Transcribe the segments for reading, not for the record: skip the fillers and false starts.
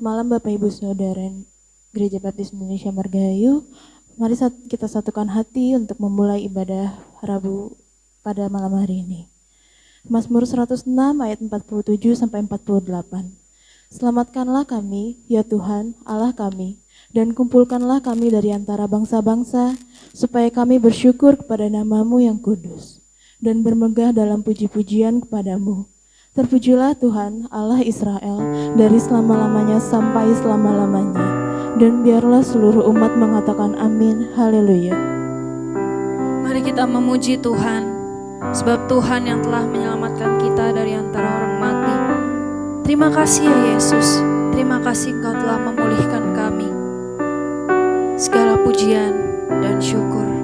malam Bapak Ibu Saudara Gereja Baptis Indonesia Margahayu. Mari kita satukan hati untuk memulai ibadah Rabu pada malam hari ini. Mazmur 106 ayat 47 sampai 48. Selamatkanlah kami, ya Tuhan, Allah kami, dan kumpulkanlah kami dari antara bangsa-bangsa, supaya kami bersyukur kepada nama-Mu yang kudus, dan bermegah dalam puji-pujian kepadamu. Terpujilah Tuhan, Allah Israel, dari selama-lamanya sampai selama-lamanya. Dan biarlah seluruh umat mengatakan amin, haleluya. Mari kita memuji Tuhan, sebab Tuhan yang telah menyelamatkan kita dari antara orang mati. Terima kasih ya Yesus, terima kasih Engkau telah memulihkan kami. Segala pujian dan syukur.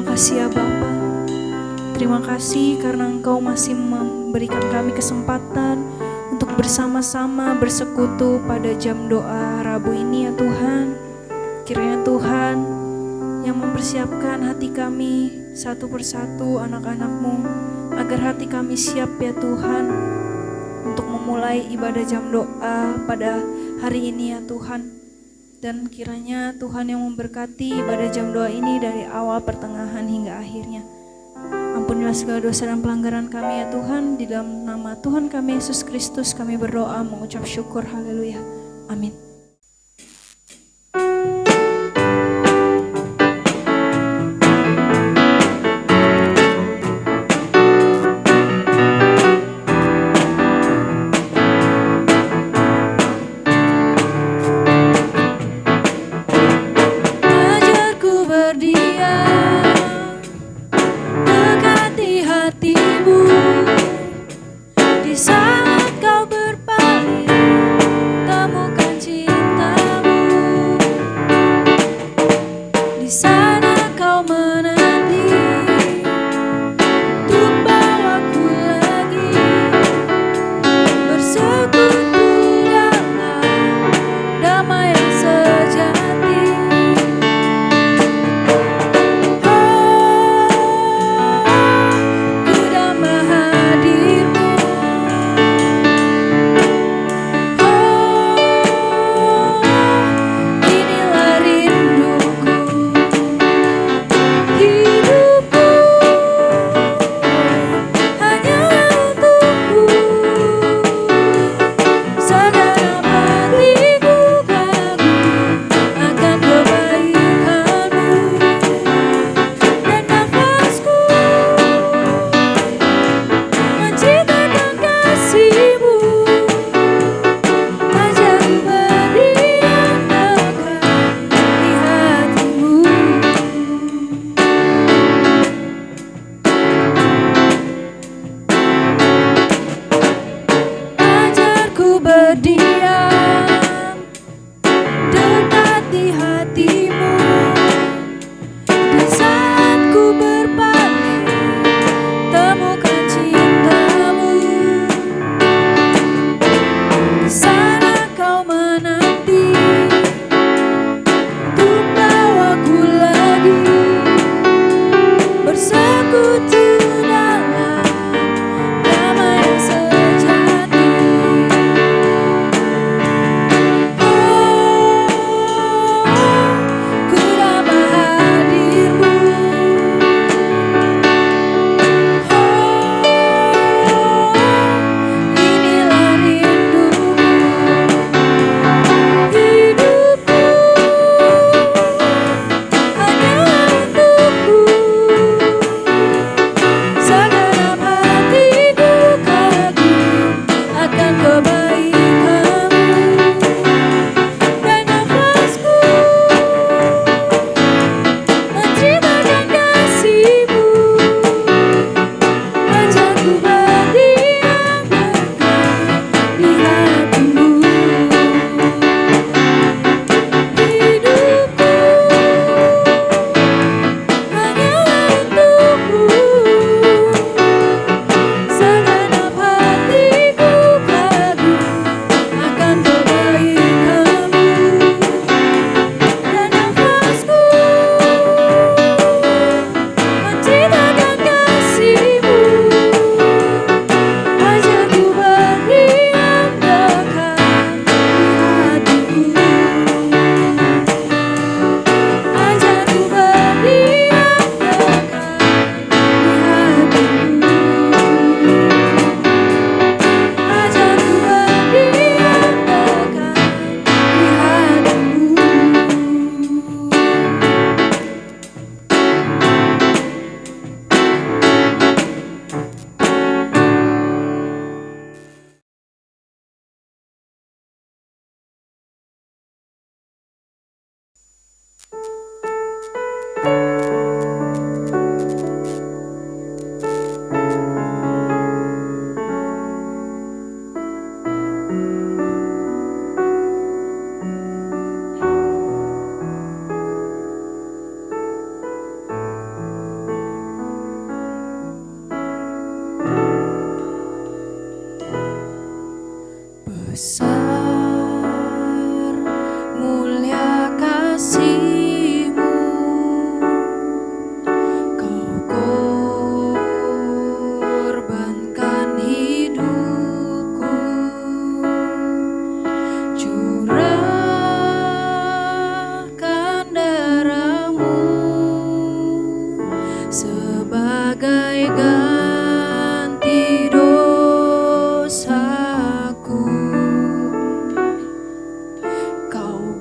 kasih ya Bapa. Terima kasih karena Engkau masih memberikan kami kesempatan untuk bersama-sama bersekutu pada jam doa Rabu ini ya Tuhan. Kiranya Tuhan yang mempersiapkan hati kami satu persatu anak-anak-Mu, agar hati kami siap ya Tuhan untuk memulai ibadah jam doa pada hari ini ya Tuhan. Dan kiranya Tuhan yang memberkati ibadah jam doa ini dari awal, pertengahan hingga akhirnya. Ampunilah segala dosa dan pelanggaran kami ya Tuhan. Di dalam nama Tuhan kami Yesus Kristus kami berdoa mengucap syukur. Haleluya. Amin. Di saat kau berpaling, temukan cinta.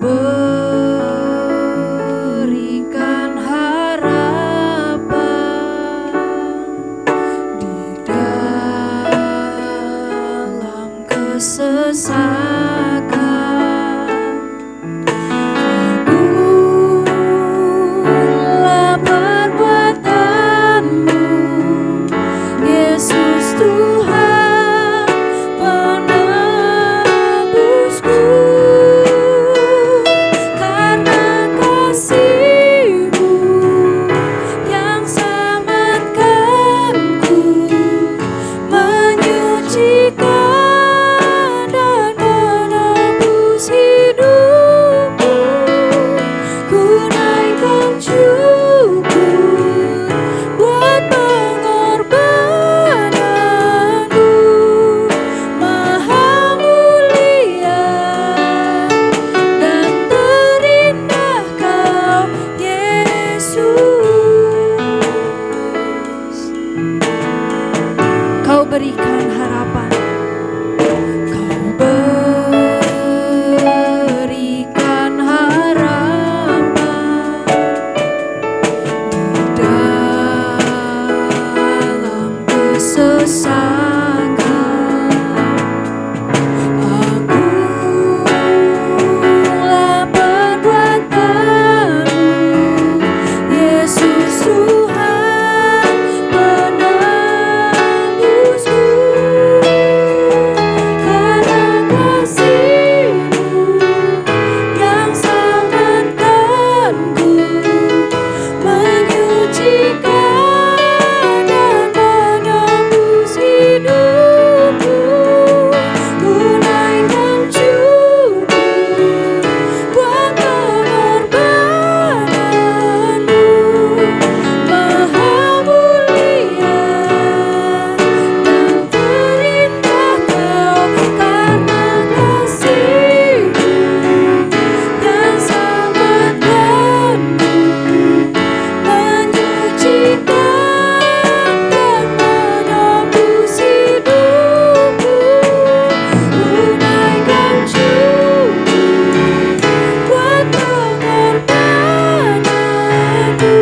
berikan harapan di dalam kesesakan. Agunglah perbuatanmu, Yesus Tuhan penebusku. Karena kasih-Mu yang selamatkanku, menyucikan dan menebus hidupku. Ku naikkan syukur buat pengorbananmu, Maha mulia dan terindah Kau, Yesus. Kau berikan harapan, Kau berikan harapan di dalam kesesakan. Agunglah perbuatanmu, Yesus Tuhan penebusku. Karena kasih-Mu yang selamatkanku, menyucikan dan menebus hidupku. Ku naikkan syukur buat pengorbananmu, Maha mulia dan terindah Kau. Karena kasih-Mu yang selamatkanku, menyucikan dan menebus hidupku. Ku naikkan syukur buat pengorbananmu,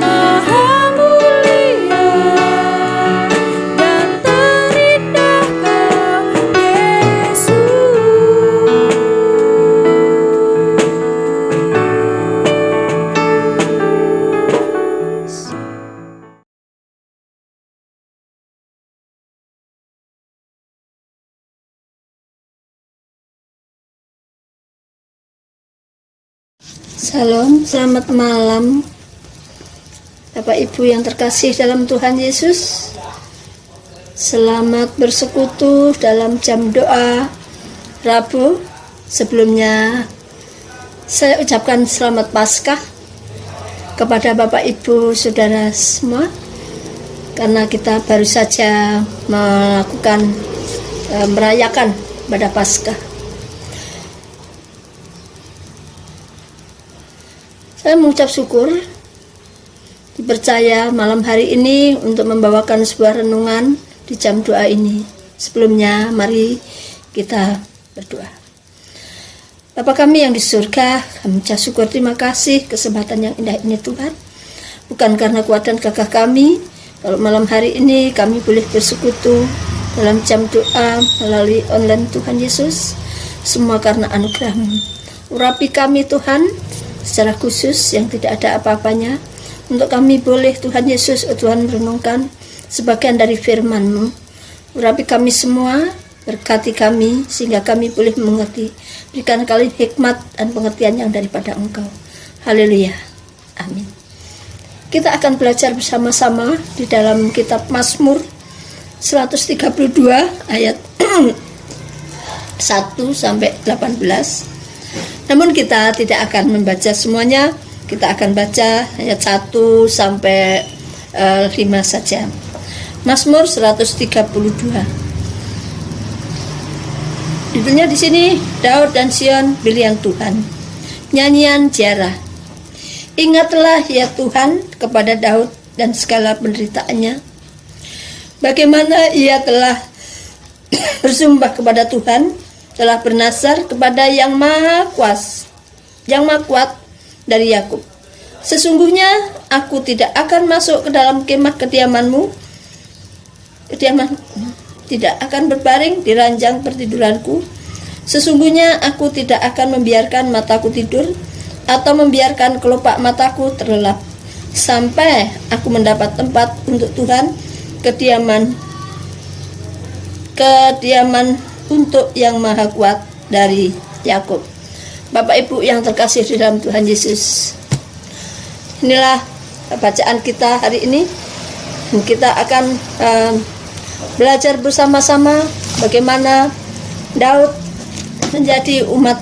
Maha mulia dan terindah Kau, Yesus. Salam, selamat malam Bapak Ibu yang terkasih dalam Tuhan Yesus. Selamat bersekutu dalam jam doa Rabu. Sebelumnya saya ucapkan selamat Paskah kepada Bapak Ibu Saudara semua, karena kita baru saja merayakan pada Paskah. Saya mengucap syukur dipercaya malam hari ini untuk membawakan sebuah renungan di jam doa ini. Sebelumnya mari kita berdoa. Bapa kami yang di surga, kami ucap syukur, terima kasih kesempatan yang indah ini Tuhan. Bukan karena kuat dan gagah kami, kalau malam hari ini kami boleh bersekutu dalam jam doa melalui online Tuhan Yesus, semua karena anugerah-Mu. Urapi kami Tuhan secara khusus yang tidak ada apa-apanya, untuk kami boleh Tuhan Yesus, Tuhan merenungkan sebagian dari firman-Mu. Urapi kami semua, berkati kami sehingga kami boleh mengerti. Berikan kali hikmat dan pengertian yang daripada Engkau. Haleluya. Amin. Kita akan belajar bersama-sama di dalam kitab Mazmur 132 ayat 1 sampai 18. Namun kita tidak akan membaca semuanya, kita akan baca ayat 1 sampai 5 saja. Mazmur 132. Judulnya di sini, Daud dan Sion pilihan Tuhan. Nyanyian ziarah. Ingatlah ya Tuhan kepada Daud dan segala penderitaannya. Bagaimana ia telah bersumpah kepada Tuhan telah bernazar kepada yang maha kuat dari Yakub. Sesungguhnya aku tidak akan masuk ke dalam kemah kediamanmu, tidak akan berbaring di ranjang pertiduranku. Sesungguhnya aku tidak akan membiarkan mataku tidur atau membiarkan kelopak mataku terlelap sampai aku mendapat tempat untuk Tuhan, kediaman untuk yang maha kuat dari Yakub. Bapak Ibu yang terkasih di dalam Tuhan Yesus, inilah bacaan kita hari ini. Kita akan belajar bersama-sama bagaimana Daud menjadi umat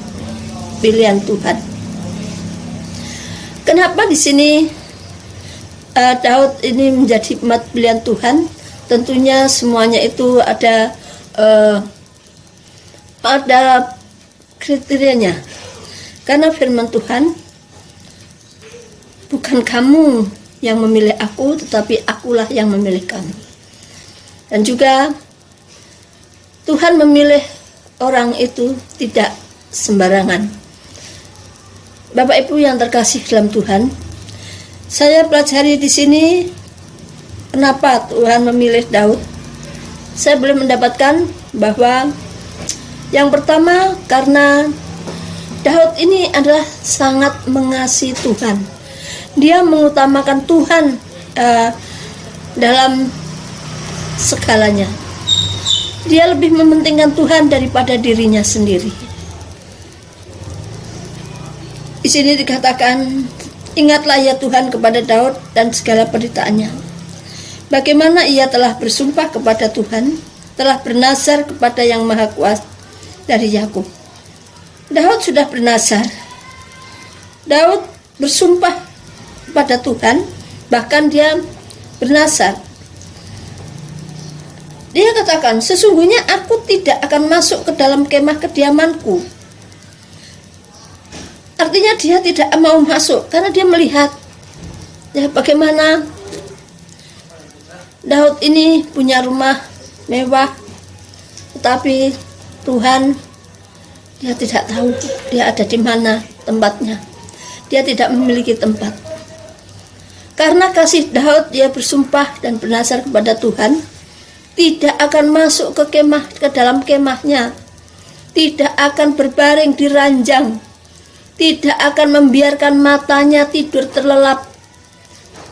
pilihan Tuhan. Kenapa di sini Daud ini menjadi umat pilihan Tuhan? Tentunya semuanya itu ada kriterianya. Karena firman Tuhan, bukan kamu yang memilih aku, tetapi akulah yang memilih kamu. Dan juga Tuhan memilih orang itu tidak sembarangan. Bapak Ibu yang terkasih dalam Tuhan, saya pelajari di sini kenapa Tuhan memilih Daud. Saya boleh mendapatkan bahwa yang pertama, karena Daud ini adalah sangat mengasihi Tuhan. Dia mengutamakan Tuhan dalam segalanya. Dia lebih mementingkan Tuhan daripada dirinya sendiri. Di sini dikatakan, ingatlah ya Tuhan kepada Daud dan segala penderitaannya. Bagaimana ia telah bersumpah kepada Tuhan, telah bernazar kepada yang maha kuat dari Yakub. Daud sudah bernazar. Daud bersumpah kepada Tuhan, bahkan dia bernazar. Dia katakan, sesungguhnya aku tidak akan masuk ke dalam kemah kediamanku. Artinya dia tidak mau masuk karena dia melihat ya bagaimana Daud ini punya rumah mewah, tetapi Tuhan, dia tidak tahu dia ada di mana tempatnya. Dia tidak memiliki tempat. Karena kasih Daud, dia bersumpah dan bernazar kepada Tuhan, tidak akan masuk ke dalam kemahnya, tidak akan berbaring di ranjang, tidak akan membiarkan matanya tidur terlelap.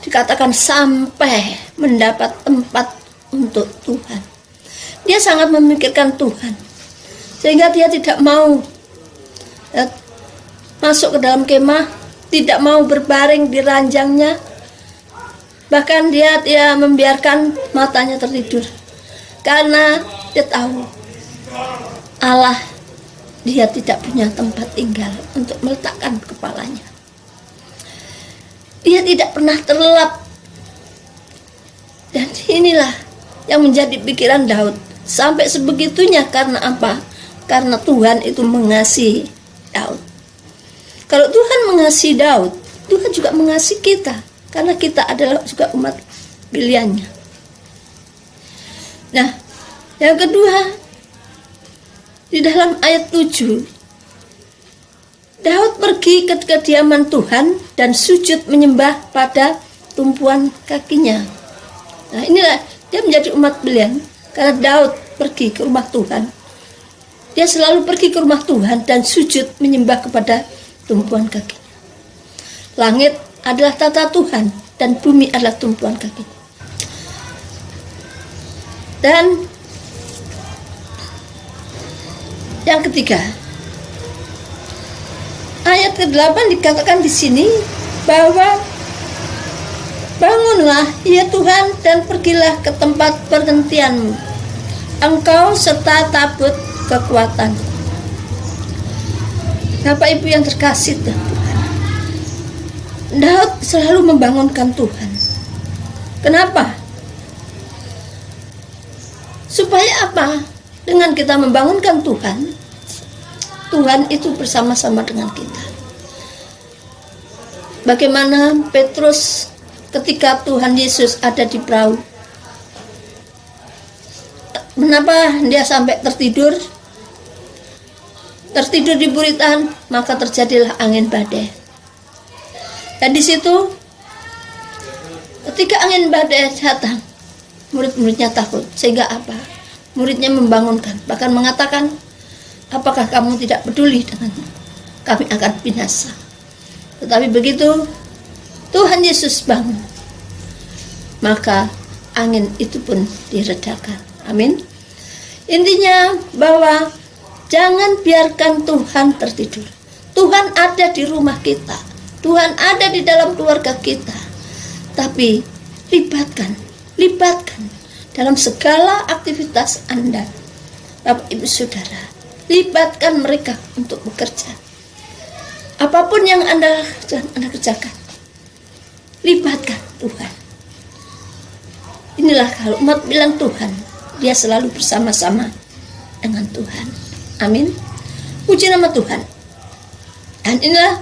Dikatakan sampai mendapat tempat untuk Tuhan. Dia sangat memikirkan Tuhan, sehingga dia tidak mau masuk ke dalam kemah, tidak mau berbaring di ranjangnya, bahkan dia membiarkan matanya tertidur. Karena dia tahu Allah, dia tidak punya tempat tinggal untuk meletakkan kepalanya. Dia tidak pernah terlelap. Dan inilah yang menjadi pikiran Daud. Sampai sebegitunya, karena apa? Karena Tuhan itu mengasihi Daud. Kalau Tuhan mengasihi Daud, Tuhan juga mengasihi kita, karena kita adalah juga umat pilihannya. Nah, yang kedua, di dalam ayat 7, Daud pergi ke kediaman Tuhan dan sujud menyembah pada tumpuan kakinya. Nah, inilah dia menjadi umat pilihan, karena Daud pergi ke rumah Tuhan. Dia selalu pergi ke rumah Tuhan dan sujud menyembah kepada tumpuan kakinya. Langit adalah tata Tuhan dan bumi adalah tumpuan kakinya. Dan yang ketiga, ayat ke-8 dikatakan di sini bahwa bangunlah ya Tuhan dan pergilah ke tempat perhentianmu, engkau serta tabut kekuatan. Bapak Ibu yang terkasih Tuhan, Daud selalu membangunkan Tuhan. Kenapa? Supaya apa? Dengan kita membangunkan Tuhan, Tuhan itu bersama-sama dengan kita. Bagaimana Petrus ketika Tuhan Yesus ada di perahu, kenapa dia sampai tertidur? tertidur di buritan, maka terjadilah angin badai. Dan di situ ketika angin badai datang, murid-muridnya takut. Sehingga apa? Muridnya membangunkan, bahkan mengatakan, apakah kamu tidak peduli dengan kami akan binasa? Tetapi begitu Tuhan Yesus bangun, maka angin itu pun diredakan. Amin. Intinya bahwa jangan biarkan Tuhan tertidur. Tuhan ada di rumah kita, Tuhan ada di dalam keluarga kita. Tapi libatkan dalam segala aktivitas Anda, Bapak Ibu Saudara. Libatkan mereka untuk bekerja. Apapun yang Anda kerjakan, libatkan Tuhan. Inilah kalau umat bilang Tuhan, dia selalu bersama-sama dengan Tuhan. Amin. Puji nama Tuhan. Dan inilah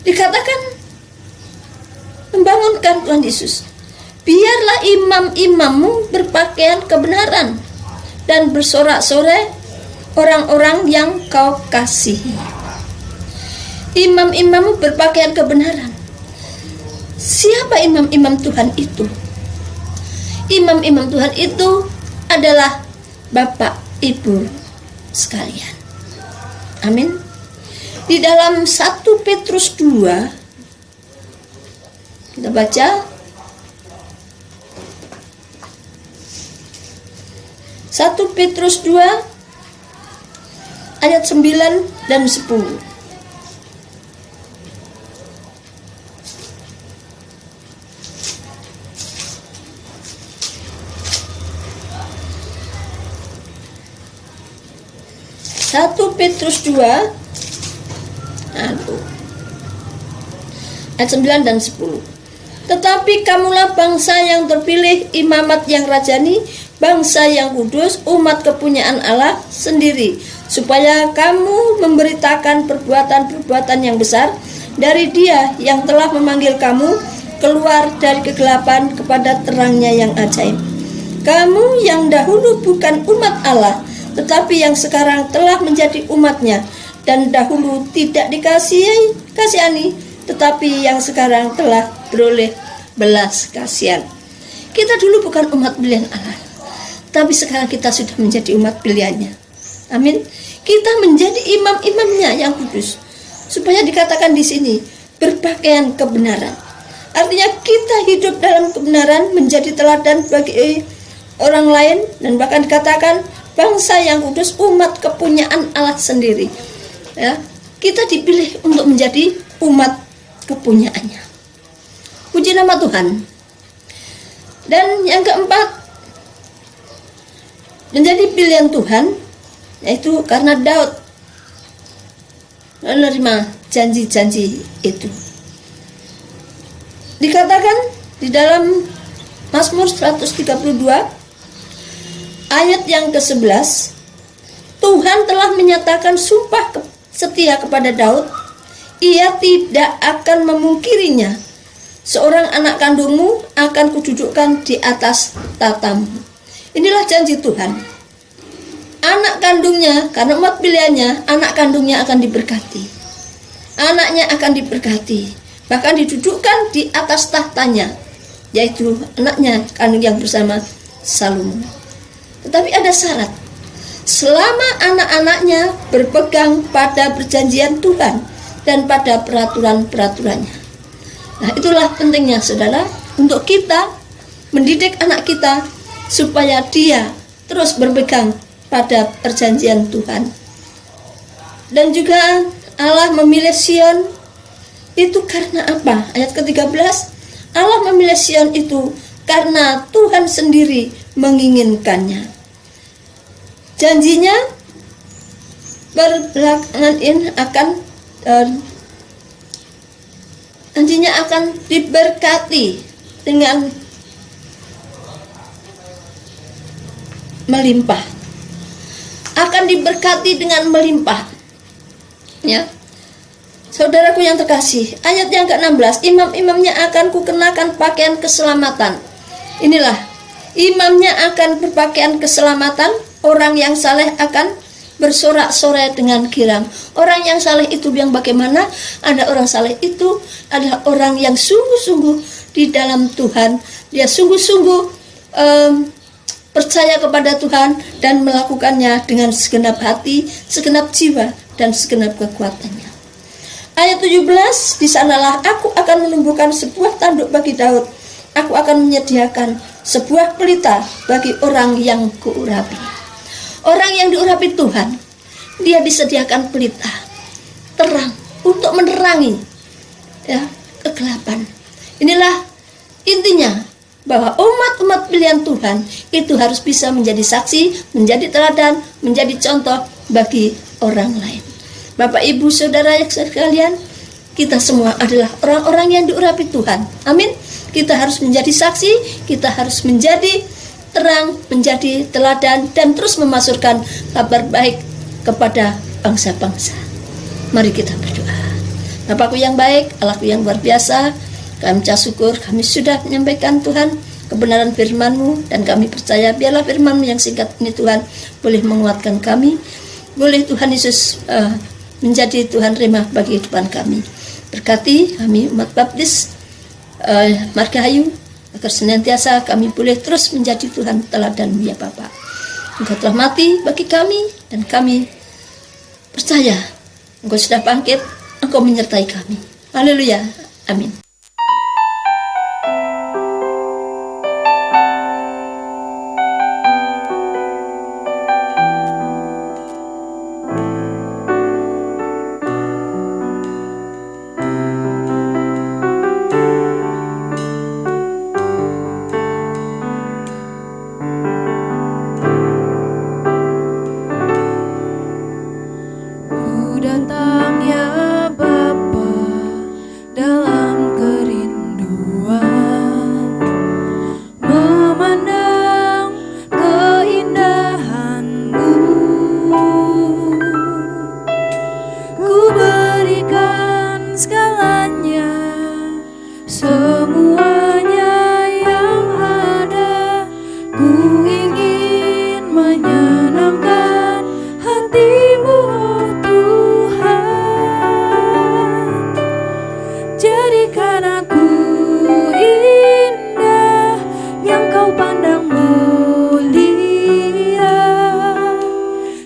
dikatakan membangunkan Tuhan Yesus. Biarlah imam-imammu berpakaian kebenaran dan bersorak-sorai orang-orang yang kau kasihi. Imam-imammu berpakaian kebenaran. Siapa imam-imam Tuhan itu? Imam-imam Tuhan itu adalah Bapak Ibu sekalian. Amin. Di dalam 1 Petrus 2 kita baca 1 Petrus 2 ayat 9 dan 10. Satu Petrus 2 ayat 9 dan 10. Tetapi kamulah bangsa yang terpilih, imamat yang rajani, bangsa yang kudus, umat kepunyaan Allah sendiri, supaya kamu memberitakan perbuatan-perbuatan yang besar dari Dia yang telah memanggil kamu keluar dari kegelapan kepada terangnya yang ajaib. Kamu yang dahulu bukan umat Allah, tetapi yang sekarang telah menjadi umatnya, dan dahulu tidak kasihani, tetapi yang sekarang telah beroleh belas kasihan. Kita dulu bukan umat pilihan Allah, tapi sekarang kita sudah menjadi umat pilihannya. Amin. Kita menjadi imam-imamnya yang kudus, supaya dikatakan di sini berpakaian kebenaran. Artinya kita hidup dalam kebenaran, menjadi teladan bagi orang lain, dan bahkan dikatakan bangsa yang kudus, umat kepunyaan Allah sendiri. Ya, kita dipilih untuk menjadi umat kepunyaannya. Puji nama Tuhan. Dan yang keempat, menjadi pilihan Tuhan, yaitu karena Daud menerima janji-janji itu. Dikatakan di dalam Mazmur 132 ayat yang ke-11, Tuhan telah menyatakan sumpah setia kepada Daud, Ia tidak akan memungkirinya. Seorang anak kandungmu akan kududukkan di atas tatamu. Inilah janji Tuhan. Anak kandungnya, karena umat pilihannya, anak kandungnya akan diberkati. Anaknya akan diberkati, bahkan didudukkan di atas tahtanya, yaitu anaknya kandung yang bersama Salomo. Tetapi ada syarat. Selama anak-anaknya berpegang pada perjanjian Tuhan dan pada peraturan-peraturannya. Nah, itulah pentingnya saudara, untuk kita mendidik anak kita supaya dia terus berpegang pada perjanjian Tuhan. Dan juga Allah memilih Sion itu karena apa? Ayat ke-13, Allah memilih Sion itu karena Tuhan sendiri menginginkannya. Janjinya berbelakangan ini akan diberkati dengan melimpah. Akan diberkati dengan melimpah. Ya. Saudaraku yang terkasih, ayat yang ke-16, imam-imamnya akan kukenakan pakaian keselamatan. Inilah, imamnya akan berpakaian keselamatan, orang yang saleh akan bersorak-sorai dengan girang. Orang yang saleh itu yang bagaimana? Ada orang saleh itu adalah orang yang sungguh-sungguh di dalam Tuhan. Dia sungguh-sungguh percaya kepada Tuhan dan melakukannya dengan segenap hati, segenap jiwa, dan segenap kekuatannya. Ayat 17, di sanalah aku akan menumbuhkan sebuah tanduk bagi Daud. Aku akan menyediakan sebuah pelita bagi orang yang kuurapi. Orang yang diurapi Tuhan, dia disediakan pelita terang untuk menerangi kegelapan. Inilah intinya, bahwa umat-umat pilihan Tuhan itu harus bisa menjadi saksi, menjadi teladan, menjadi contoh bagi orang lain. Bapak, Ibu, Saudara sekalian, kita semua adalah orang-orang yang diurapi Tuhan. Amin. Kita harus menjadi saksi, kita harus menjadi terang, menjadi teladan, dan terus memasukkan kabar baik kepada bangsa-bangsa. Mari kita berdoa. Bapakku yang baik, Allahku yang luar biasa, kami ucap syukur, kami sudah menyampaikan Tuhan kebenaran firman-Mu, dan kami percaya biarlah firman-Mu yang singkat ini Tuhan boleh menguatkan kami, boleh Tuhan Yesus menjadi Tuhan remah bagi kehidupan kami. Berkati kami umat baptis Margahayu, agar senantiasa kami boleh terus menjadi Tuhan teladan-Mu ya Bapa. Engkau telah mati bagi kami, dan kami percaya Engkau sudah bangkit, Engkau menyertai kami. Haleluya, amin.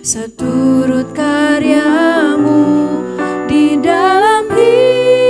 Seturut karya-Mu di dalam hidup